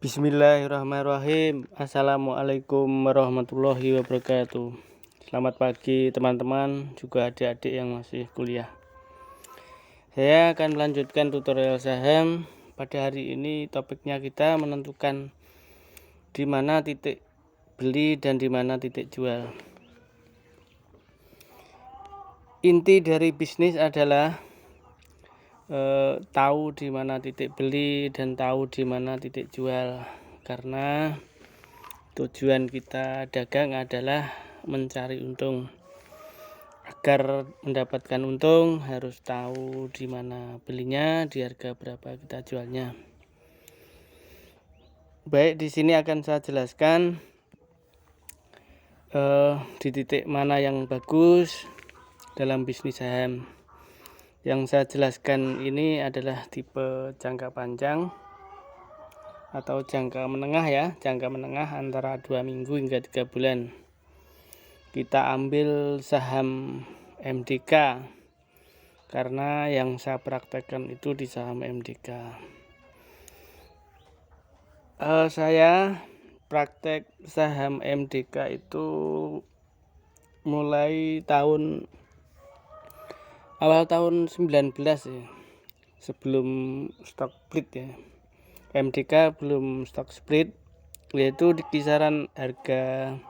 Bismillahirrahmanirrahim. Assalamualaikum warahmatullahi wabarakatuh. Selamat pagi teman-teman, juga adik-adik yang masih kuliah. Saya akan melanjutkan tutorial saham. Pada hari ini topiknya kita menentukan di mana titik beli dan di mana titik jual. Inti dari bisnis adalah tahu di mana titik beli dan tahu di mana titik jual, karena tujuan kita dagang adalah mencari untung. Agar mendapatkan untung harus tahu di mana belinya, di harga berapa kita jualnya. Baik, di sini akan saya jelaskan di titik mana yang bagus dalam bisnis saham. Yang saya jelaskan ini adalah tipe jangka panjang atau jangka menengah ya, jangka menengah antara 2 minggu hingga 3 bulan. Kita ambil saham MDK karena yang saya praktekkan itu di saham MDK. Saya praktek saham MDK itu mulai awal tahun 19 ya, sebelum stock split ya. MDK belum stock split, yaitu di kisaran harga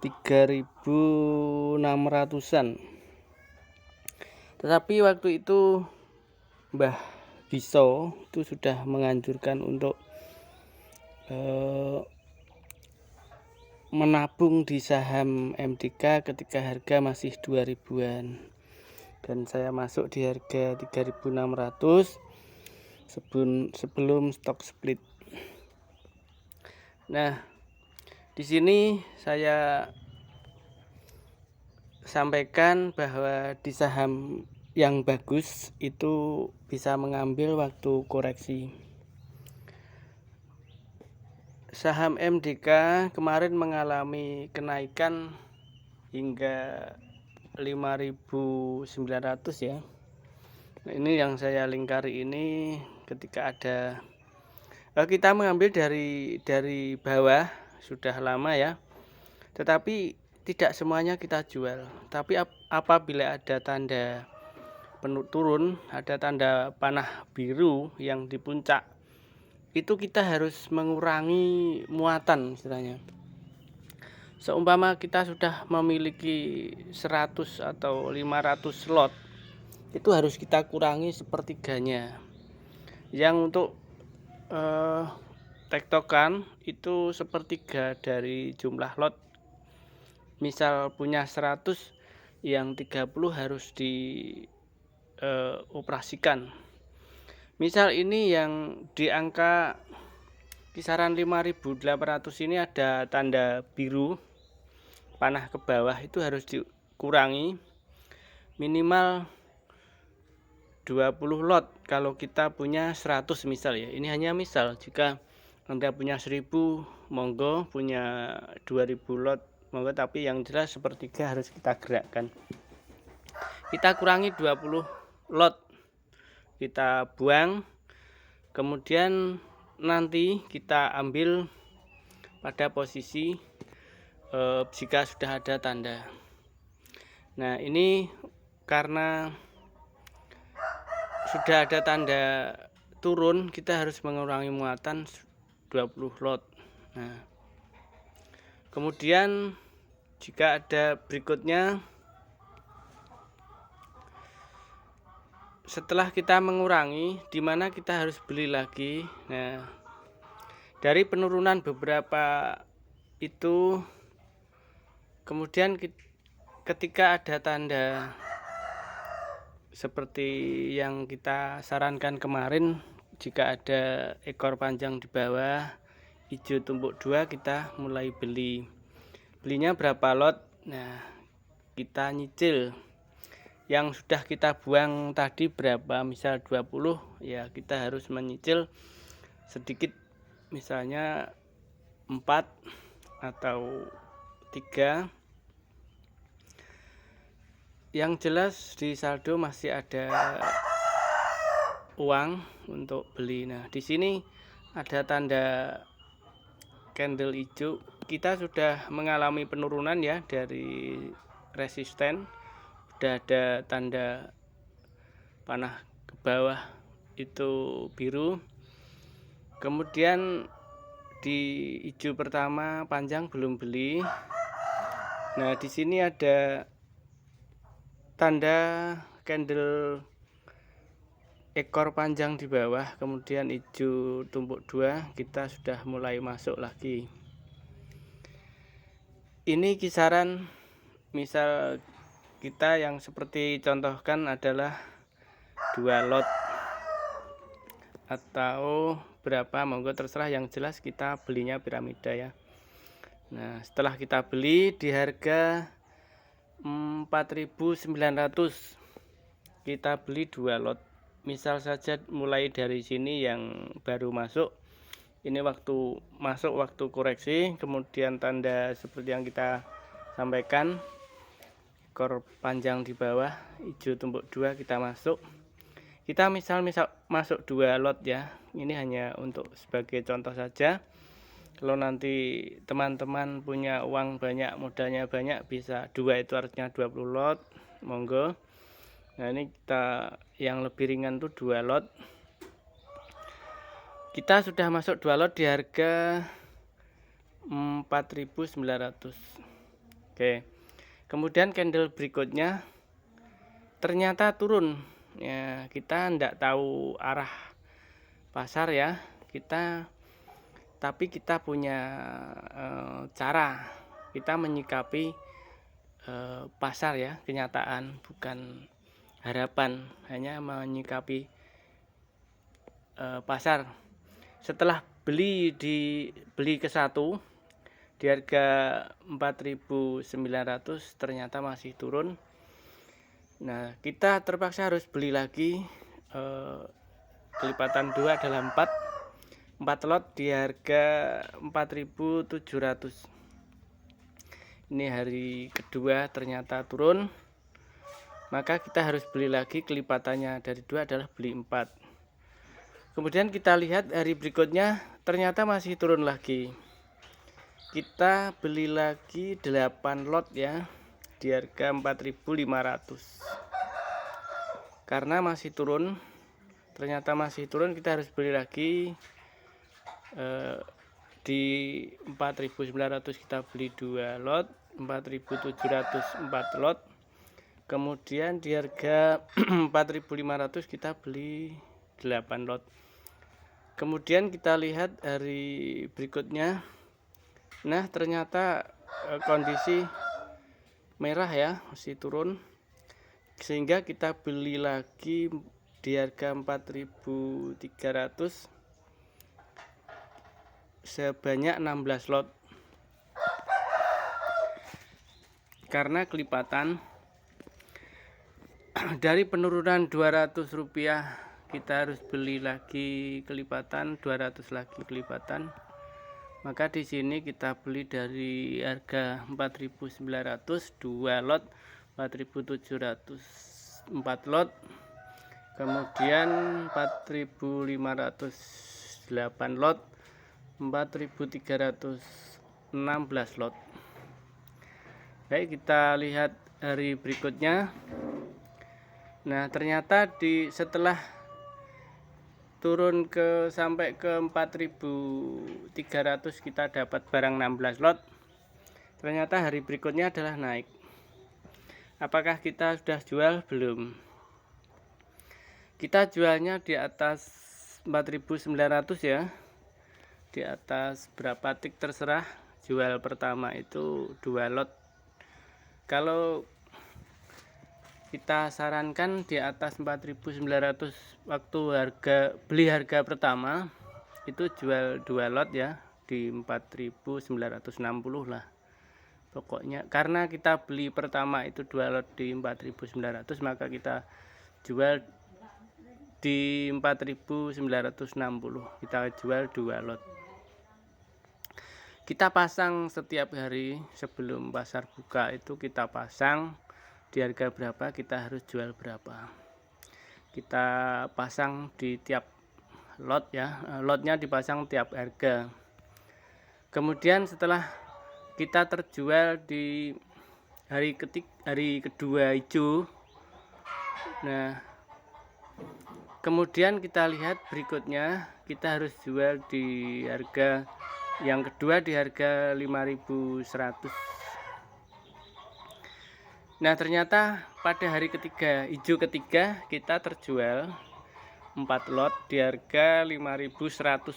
3.600-an. Tetapi waktu itu Mbah Biso itu sudah menganjurkan untuk menabung di saham MDK ketika harga masih 2000-an. Dan saya masuk di harga 3.600 sebelum stock split. Nah, di sini saya sampaikan bahwa di saham yang bagus itu bisa mengambil waktu koreksi. Saham MDK kemarin mengalami kenaikan hingga 5.900 ya. Nah, ini yang saya lingkari ini ketika ada kita mengambil dari bawah sudah lama ya. Tetapi tidak semuanya kita jual. Tapi apabila ada tanda turun, ada tanda panah biru yang di puncak, itu kita harus mengurangi muatan istilahnya. Seumpama kita sudah memiliki 100 atau 500 lot, itu harus kita kurangi sepertiganya. Yang untuk tektokan itu sepertiga dari jumlah lot. Misal punya 100, yang 30 harus dioperasikan. Misal ini yang di angka kisaran 5.800 ini ada tanda biru panah ke bawah, itu harus dikurangi minimal 20 lot kalau kita punya 100 misal ya. Ini hanya misal, jika Anda punya 1000 monggo, punya 2000 lot monggo, tapi yang jelas sepertiga harus kita gerakkan. Kita kurangi 20 lot, kita buang, kemudian nanti kita ambil pada posisi jika sudah ada tanda. Nah, ini karena sudah ada tanda turun, kita harus mengurangi muatan 20 lot. Nah, kemudian jika ada berikutnya, setelah kita mengurangi, di mana kita harus beli lagi. Nah, dari penurunan beberapa itu, kemudian ketika ada tanda seperti yang kita sarankan kemarin, jika ada ekor panjang di bawah hijau tumpuk 2, kita mulai belinya berapa lot. Nah, kita nyicil yang sudah kita buang tadi berapa, misal 20 ya, kita harus menyicil sedikit, misalnya 4 atau 3. Yang jelas di saldo masih ada uang untuk beli. Nah, di sini ada tanda candle hijau, kita sudah mengalami penurunan ya dari resisten. Sudah ada tanda panah ke bawah itu biru. Kemudian di hijau pertama panjang belum beli. Nah, di sini ada tanda candle ekor panjang di bawah, kemudian hijau tumpuk 2, kita sudah mulai masuk lagi. Ini kisaran, misal kita yang seperti contohkan adalah 2 lot atau berapa, monggo terserah, yang jelas kita belinya piramida ya. Nah, setelah kita beli di harga 4.900, kita beli 2 lot. Misal saja mulai dari sini yang baru masuk, ini waktu masuk, waktu koreksi, kemudian tanda seperti yang kita sampaikan, ekor panjang di bawah, hijau tumpuk 2, kita masuk. Kita misal masuk 2 lot ya, ini hanya untuk sebagai contoh saja. Kalau nanti teman-teman punya uang banyak, modalnya banyak, bisa 2, itu artinya 20 lot, monggo. Nah, ini kita yang lebih ringan tuh 2 lot. Kita sudah masuk 2 lot di harga 4.900. Oke. Kemudian candle berikutnya ternyata turun. Ya, kita tidak tahu arah pasar ya. Tapi kita punya cara kita menyikapi pasar ya, kenyataan, bukan harapan, hanya menyikapi pasar. Setelah beli ke 1 di harga 4.900, ternyata masih turun. Nah, kita terpaksa harus beli lagi, kelipatan 2 adalah 4 lot di harga 4.700. Ini hari kedua ternyata turun, maka kita harus beli lagi, kelipatannya dari 2 adalah beli 4. Kemudian kita lihat hari berikutnya ternyata masih turun lagi. Kita beli lagi 8 lot ya di harga 4.500. Karena masih turun, ternyata masih turun, kita harus beli lagi di 4.900, kita beli 2 lot, 4.700 4 lot. Kemudian di harga 4.500 kita beli 8 lot. Kemudian kita lihat hari berikutnya. Nah, ternyata kondisi merah ya, masih turun, sehingga kita beli lagi di harga 4.300 sebanyak 16 lot. Karena kelipatan dari penurunan 200 rupiah, kita harus beli lagi kelipatan 200 lagi kelipatan. Maka di sini kita beli dari harga 4.900 2 lot, 4.700 4 lot, kemudian 4.500 8 lot, 4.316 lot. Baik, kita lihat hari berikutnya. Nah, ternyata setelah turun sampai ke 4.300, kita dapat barang 16 lot. Ternyata hari berikutnya adalah naik. Apakah kita sudah jual? Belum. Kita jualnya di atas 4.900 ya. Di atas berapa tik terserah. Jual pertama itu 2 lot. Kalau kita sarankan di atas 4.900 waktu beli harga pertama itu jual 2 lot ya, di 4.960 lah pokoknya. Karena kita beli pertama itu 2 lot di 4.900, maka kita jual di 4.960, kita jual 2 lot. Kita pasang setiap hari sebelum pasar buka, itu kita pasang di harga berapa, kita harus jual berapa. Kita pasang di tiap lot ya. Lotnya dipasang tiap harga. Kemudian setelah kita terjual di hari kedua hijau, nah kemudian kita lihat berikutnya, kita harus jual di harga yang kedua di harga 5.100. Nah ternyata pada hari ketiga hijau ketiga kita terjual 4 lot di harga 5.100.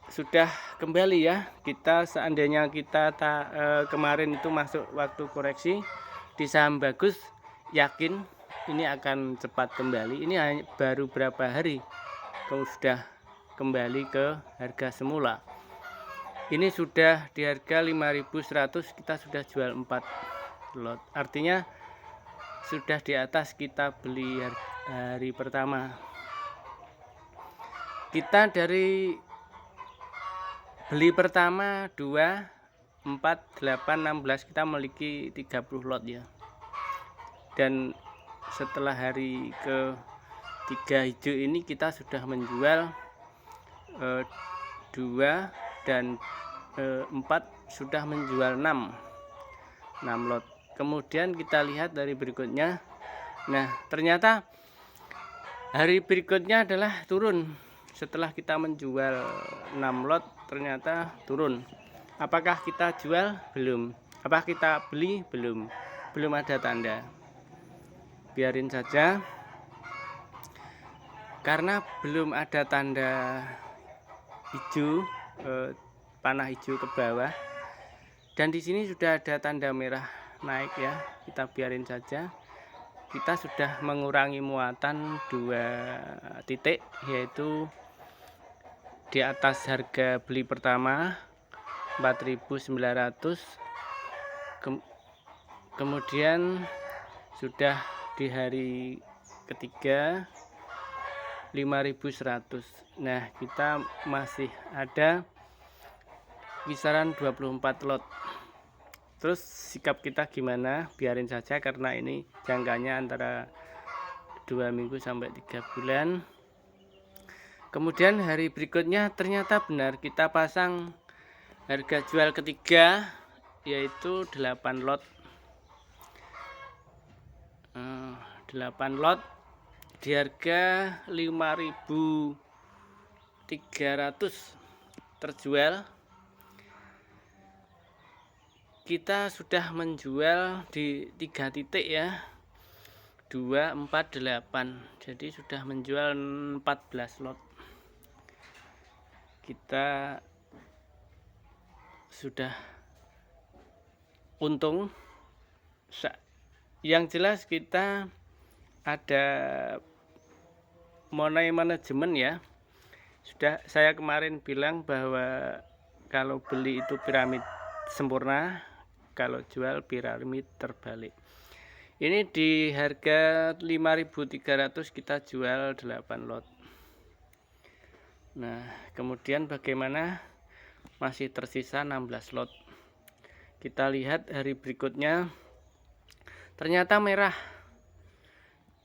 Sudah kembali ya, kita seandainya kita kemarin itu masuk waktu koreksi di saham bagus, yakin ini akan cepat kembali. Ini baru berapa hari kalau sudah kembali ke harga semula. Ini sudah di harga 5.100, kita sudah jual 4 lot, artinya sudah di atas kita beli hari pertama. Kita dari beli pertama 2, 4, 8, 16, kita memiliki 30 lot ya. Dan setelah hari ketiga hijau ini kita sudah menjual 2 dan 4, sudah menjual 6 lot. Kemudian kita lihat dari berikutnya. Nah ternyata hari berikutnya adalah turun. Setelah kita menjual 6 lot ternyata turun. Apakah kita jual? Belum. Apakah kita beli? Belum. Belum ada tanda. Biarin saja, karena belum ada tanda hijau, panah hijau ke bawah, dan di sini sudah ada tanda merah naik ya. Kita biarin saja. Kita sudah mengurangi muatan 2 titik, yaitu di atas harga beli pertama 4.900, kemudian sudah di hari ketiga 5.100. Nah kita masih ada kisaran 24 lot. Terus sikap kita gimana? Biarin saja, karena ini jangkanya antara 2 minggu sampai 3 bulan. Kemudian hari berikutnya ternyata benar, kita pasang harga jual ketiga yaitu 8 lot. 8 lot di harga 5.300 terjual. Kita sudah menjual di 3 titik ya, 2, 4, 8. Jadi sudah menjual 14 lot. Kita sudah untung. Yang jelas kita ada money manajemen ya. Sudah saya kemarin bilang bahwa kalau beli itu piramid sempurna, kalau jual piramid terbalik. Ini di harga 5.300 kita jual 8 lot. Nah kemudian bagaimana? Masih tersisa 16 lot. Kita lihat hari berikutnya, ternyata merah.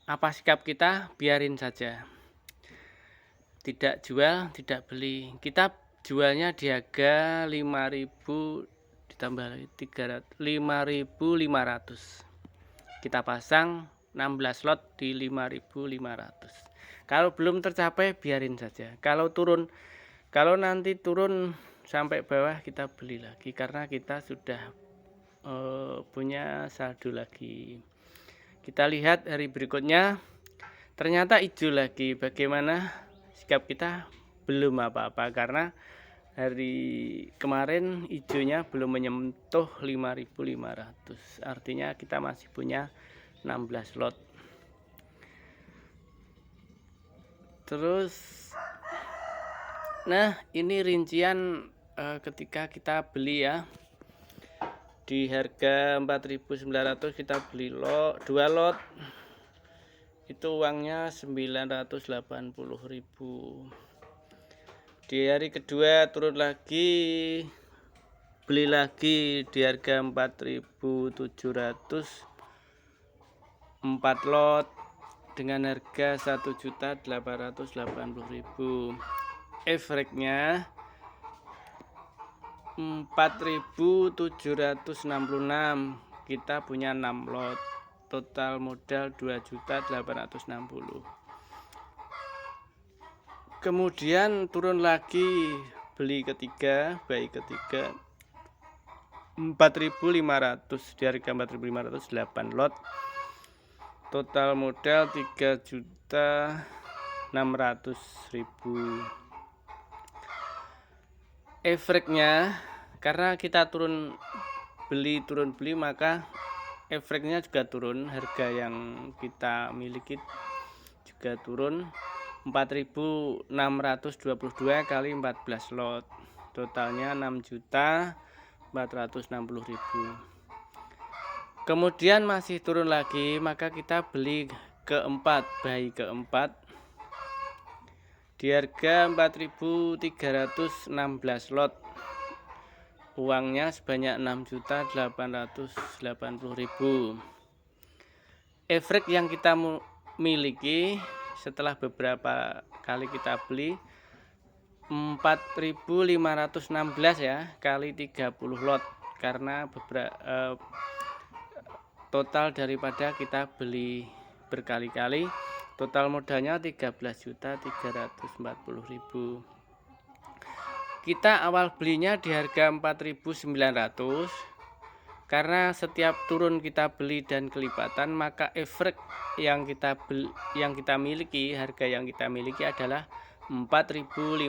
Apa sikap kita? Biarin saja, tidak jual, tidak beli. Kita jualnya di harga 5.000 ditambah 5.500. Kita pasang 16 lot di 5.500. Kalau belum tercapai biarin saja. Kalau nanti turun sampai bawah kita beli lagi, karena kita sudah punya saldo lagi. Kita lihat hari berikutnya, ternyata hijau lagi. Bagaimana sikap kita? Belum apa-apa, karena hari kemarin hijaunya belum menyentuh 5.500. Artinya kita masih punya 16 lot. Terus nah ini rincian ketika kita beli ya. Di harga 4.900 kita beli 2 lot. Itu uangnya 980.000. Di hari kedua turun lagi, beli lagi di harga 4.700, 4 lot. dengan harga 1.880.000. Average-nya 4.766. Kita punya 6 lot. Total modal 2.860.000. Kemudian turun lagi beli ketiga, bayi ketiga 4.500, di harga 4.500 8 lot. Total modal 3.600.000. Average-nya karena kita turun beli maka average-nya juga turun, harga yang kita miliki juga turun. 4.622 kali 14 lot, totalnya 6.460.000. Kemudian masih turun lagi, maka kita beli keempat, bayi keempat di harga 4.316 lot, uangnya sebanyak 6.880.000. Average yang kita miliki setelah beberapa kali kita beli 4.516 ya, kali 30 lot, karena total daripada kita beli berkali-kali, total modalnya 13.340.000. Kita awal belinya di harga 4.900. Karena setiap turun kita beli dan kelipatan, maka average yang kita miliki, harga yang kita miliki adalah 4.516.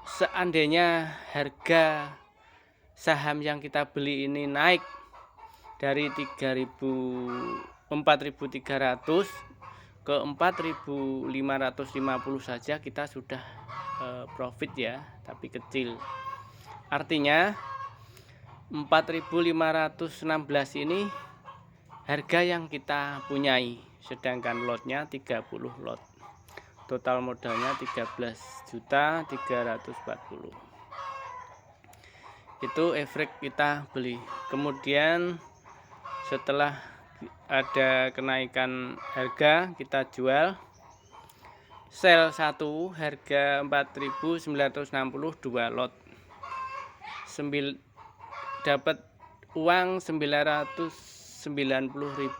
Seandainya harga saham yang kita beli ini naik dari 4.300 ke 4.550 saja, kita sudah profit ya, tapi kecil. Artinya 4.516 ini harga yang kita punyai, sedangkan lotnya 30 lot. Total modalnya 13.340.000. Itu average kita beli. Kemudian setelah ada kenaikan harga, kita jual. Sel 1 harga 4.962 lot. Dapat uang 990.000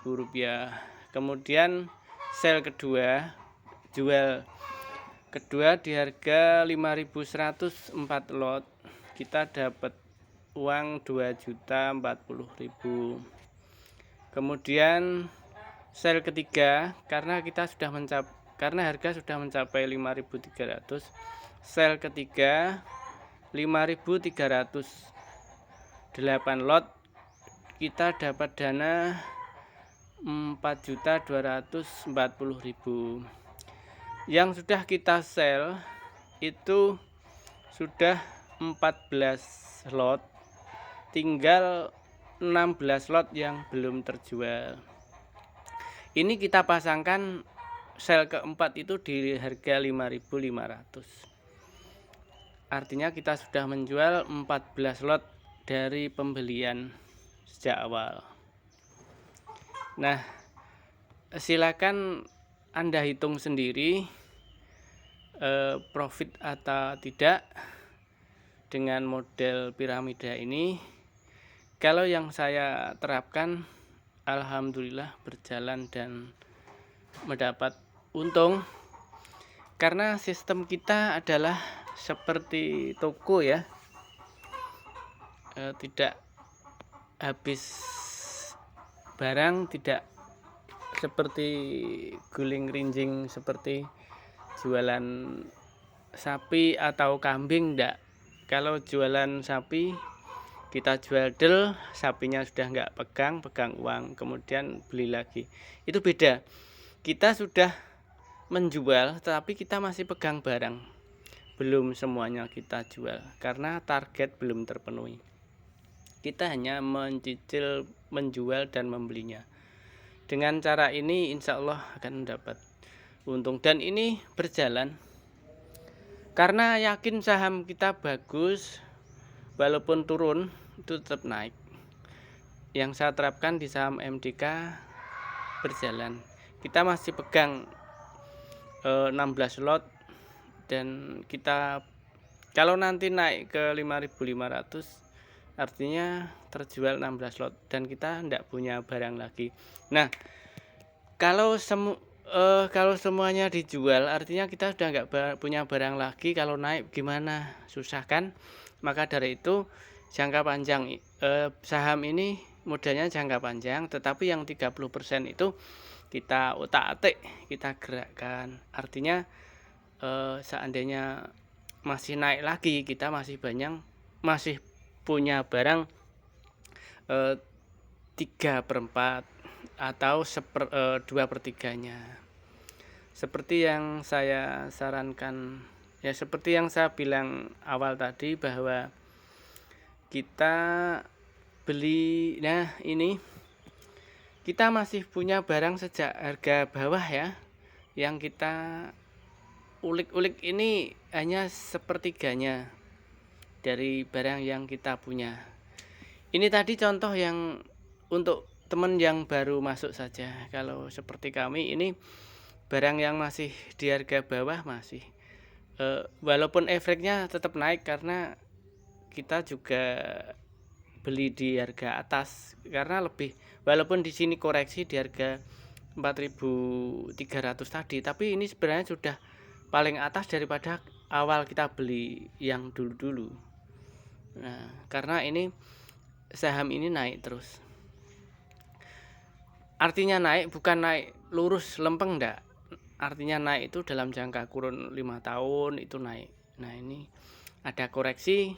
rupiah. Kemudian sel kedua, jual kedua di harga 5.104 lot, kita dapat uang 2.040.000. Kemudian sel ketiga, karena harga sudah mencapai 5.300, sel ketiga 5.308 lot, kita dapat dana 4.240.000. Yang sudah kita sell itu sudah 14 lot, tinggal 16 lot yang belum terjual. Ini kita pasangkan sel keempat itu di harga 5.500. Artinya kita sudah menjual 14 lot dari pembelian sejak awal. Nah, silakan Anda hitung sendiri profit atau tidak dengan model piramida ini. Kalau yang saya terapkan, alhamdulillah berjalan dan mendapat untung, karena sistem kita adalah seperti toko ya, tidak habis barang, tidak seperti guling rinjing seperti jualan sapi atau kambing. Enggak. Kalau jualan sapi, kita jual del, sapinya sudah enggak pegang uang, kemudian beli lagi. Itu beda. Kita sudah menjual, tapi kita masih pegang barang, belum semuanya kita jual karena target belum terpenuhi. Kita hanya mencicil, menjual dan membelinya. Dengan cara ini insya Allah akan mendapat untung, dan ini berjalan karena yakin saham kita bagus, walaupun turun itu tetap naik. Yang saya terapkan di saham MDK berjalan. Kita masih pegang 16 lot, dan kita kalau nanti naik ke 5.500 artinya terjual 16 lot dan kita tidak punya barang lagi. Nah, kalau semuanya dijual artinya kita sudah nggak punya barang lagi. Kalau naik gimana, susah kan? Maka dari itu jangka panjang saham ini modalnya jangka panjang, tetapi yang 30% itu kita utak-atik, kita gerakkan. Artinya seandainya masih naik lagi, kita masih punya barang 3/4 atau 2/3-nya. Seperti yang saya sarankan ya, seperti yang saya bilang awal tadi, bahwa kita beli, nah ini kita masih punya barang sejak harga bawah ya, yang kita ulik-ulik ini hanya sepertiganya dari barang yang kita punya. Ini tadi contoh yang untuk teman yang baru masuk saja. Kalau seperti kami ini barang yang masih di harga bawah masih walaupun efeknya tetap naik karena kita juga beli di harga atas, karena lebih, walaupun di sini koreksi di harga 4.300 tadi, tapi ini sebenarnya sudah paling atas daripada awal kita beli yang dulu-dulu. Nah, karena ini saham ini naik terus. Artinya naik bukan naik lurus lempeng, enggak. Artinya naik itu dalam jangka kurun 5 tahun itu naik. Nah, ini ada koreksi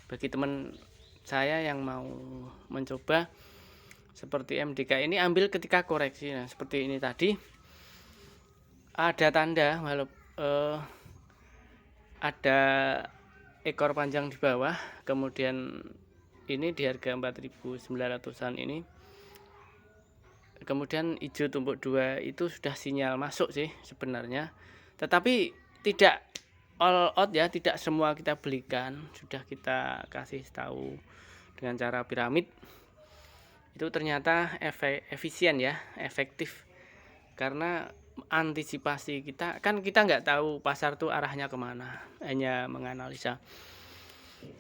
bagi teman saya yang mau mencoba seperti MDK ini, ambil ketika koreksi. Nah, seperti ini tadi ada tanda ada ekor panjang di bawah, kemudian ini di harga 4.900-an ini, kemudian hijau tumpuk 2 itu sudah sinyal masuk sih sebenarnya, tetapi tidak all out ya, tidak semua kita belikan, sudah kita kasih tahu dengan cara piramid. Itu ternyata efisien ya, efektif, karena antisipasi kita kan, kita nggak tahu pasar tuh arahnya kemana, hanya menganalisa.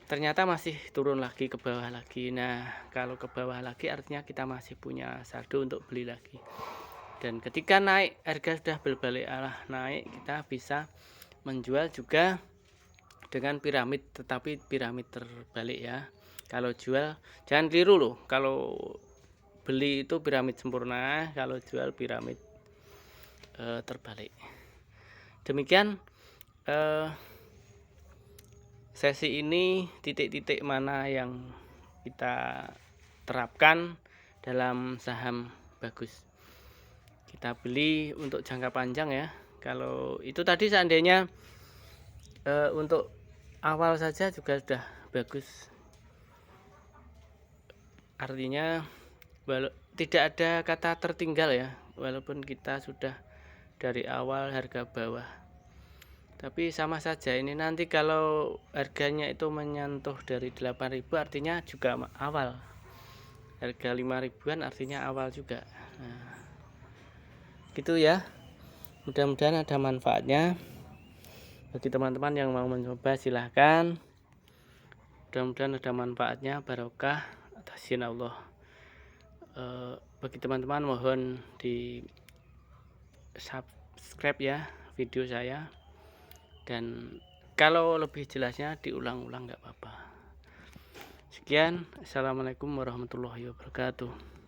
Ternyata masih turun lagi ke bawah lagi. Nah, kalau ke bawah lagi artinya kita masih punya saldo untuk beli lagi. Dan ketika naik, harga sudah berbalik arah naik, kita bisa menjual juga dengan piramid, tetapi piramid terbalik ya. Kalau jual jangan keliru loh, kalau beli itu piramid sempurna, kalau jual piramid terbalik. Demikian sesi ini, titik-titik mana yang kita terapkan dalam saham bagus kita beli untuk jangka panjang ya. Kalau itu tadi seandainya untuk awal saja juga sudah bagus, artinya tidak ada kata tertinggal ya, walaupun kita sudah dari awal harga bawah, tapi sama saja ini nanti kalau harganya itu menyentuh dari 8.000 artinya juga awal, harga 5.000-an artinya awal juga. Nah, gitu ya, mudah-mudahan ada manfaatnya bagi teman-teman yang mau mencoba. Silahkan, mudah-mudahan ada manfaatnya, barokah atas izin Allah. Bagi teman-teman mohon di subscribe ya video saya, dan kalau lebih jelasnya diulang-ulang nggak apa-apa. Sekian, assalamualaikum warahmatullahi wabarakatuh.